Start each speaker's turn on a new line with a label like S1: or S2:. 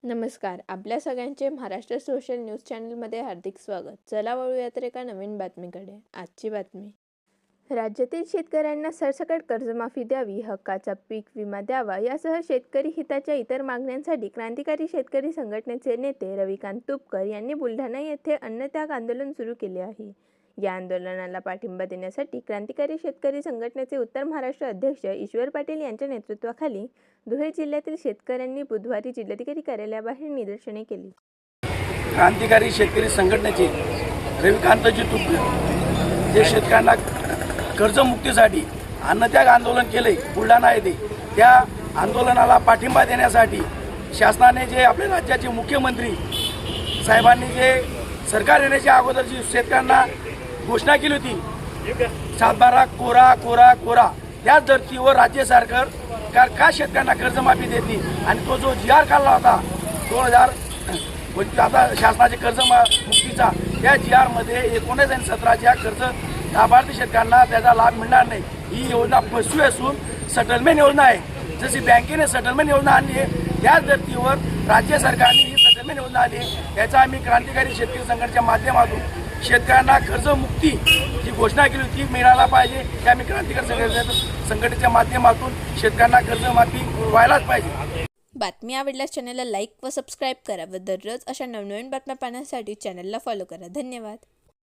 S1: नमस्कार. आपल्या सगळ्यांचे महाराष्ट्र सोशल न्यूज चॅनलमध्ये हार्दिक स्वागत. चला वळूया तर एका नवीन बातमीकडे. आजची बातमी. राज्यातील शेतकऱ्यांना सरसकट कर्जमाफी द्यावी, हक्काचा पीक विमा द्यावा यासह शेतकरी हिताच्या इतर मागण्यांसाठी क्रांतिकारी शेतकरी संघटनेचे नेते रविकांत तुपकर यांनी बुलढाणा येथे अन्नत्याग आंदोलन सुरू केले आहे. या आंदोलनाला पाठिंबा देण्यासाठी क्रांतिकारी शेतकरी संघटनेचे उत्तर महाराष्ट्र अध्यक्ष ईश्वर पाटील यांच्या नेतृत्वाखाली धुळे जिल्ह्यातील शेतकऱ्यांनी बुधवारी जिल्हाधिकारी कार्यालयाबाहेर निदर्शने केली.
S2: क्रांतिकारी शेतकरी संघटनेचे रविकांतजी तुपकर जे शेतकऱ्यांना कर्जमुक्तीसाठी अन्नत्याग आंदोलन केले बुलढाणा येथे, त्या आंदोलनाला पाठिंबा देण्यासाठी शासनाने जे आपल्या राज्याचे मुख्यमंत्री साहेबांनी जे सरकार येण्याच्या अगोदर जी शेतकऱ्यांना घोषणा केली होती 7/12 कोरा कोरा कोरा, त्याच धर्तीवर राज्य सरकार का शेतकऱ्यांना कर्जमाफी देते आणि तो जो GR काढला होता 2000 आता शासनाचे कर्जमुक्तीचा, त्या GR मध्ये 19 आणि 17च्या कर्ज लाभार्थी शेतकऱ्यांना त्याचा लाभ मिळणार नाही. ही योजना फसवी असून सेटलमेंट योजना आहे. जशी बँकेने सेटलमेंट योजना आणली आहे त्याच धर्तीवर राज्य सरकारने ही सेटलमेंट योजना आली आहे. याचा आम्ही क्रांतिकारी शेतकरी संघटनेच्या माध्यमातून शेतकऱ्यांना कर्जमुक्ती जी घोषणा केली होती मिळायला पाहिजे. त्या आम्ही क्रांतिकारी संघटनेच्या माध्यमातून शेतकऱ्यांना कर्जमाफी व्हायलाच पाहिजे.
S1: बातमी आवडल्यास चॅनलला लाईक व सबस्क्राईब करा व दररोज अशा नवनवीन बातम्या पाहण्यासाठी चॅनलला फॉलो करा. धन्यवाद.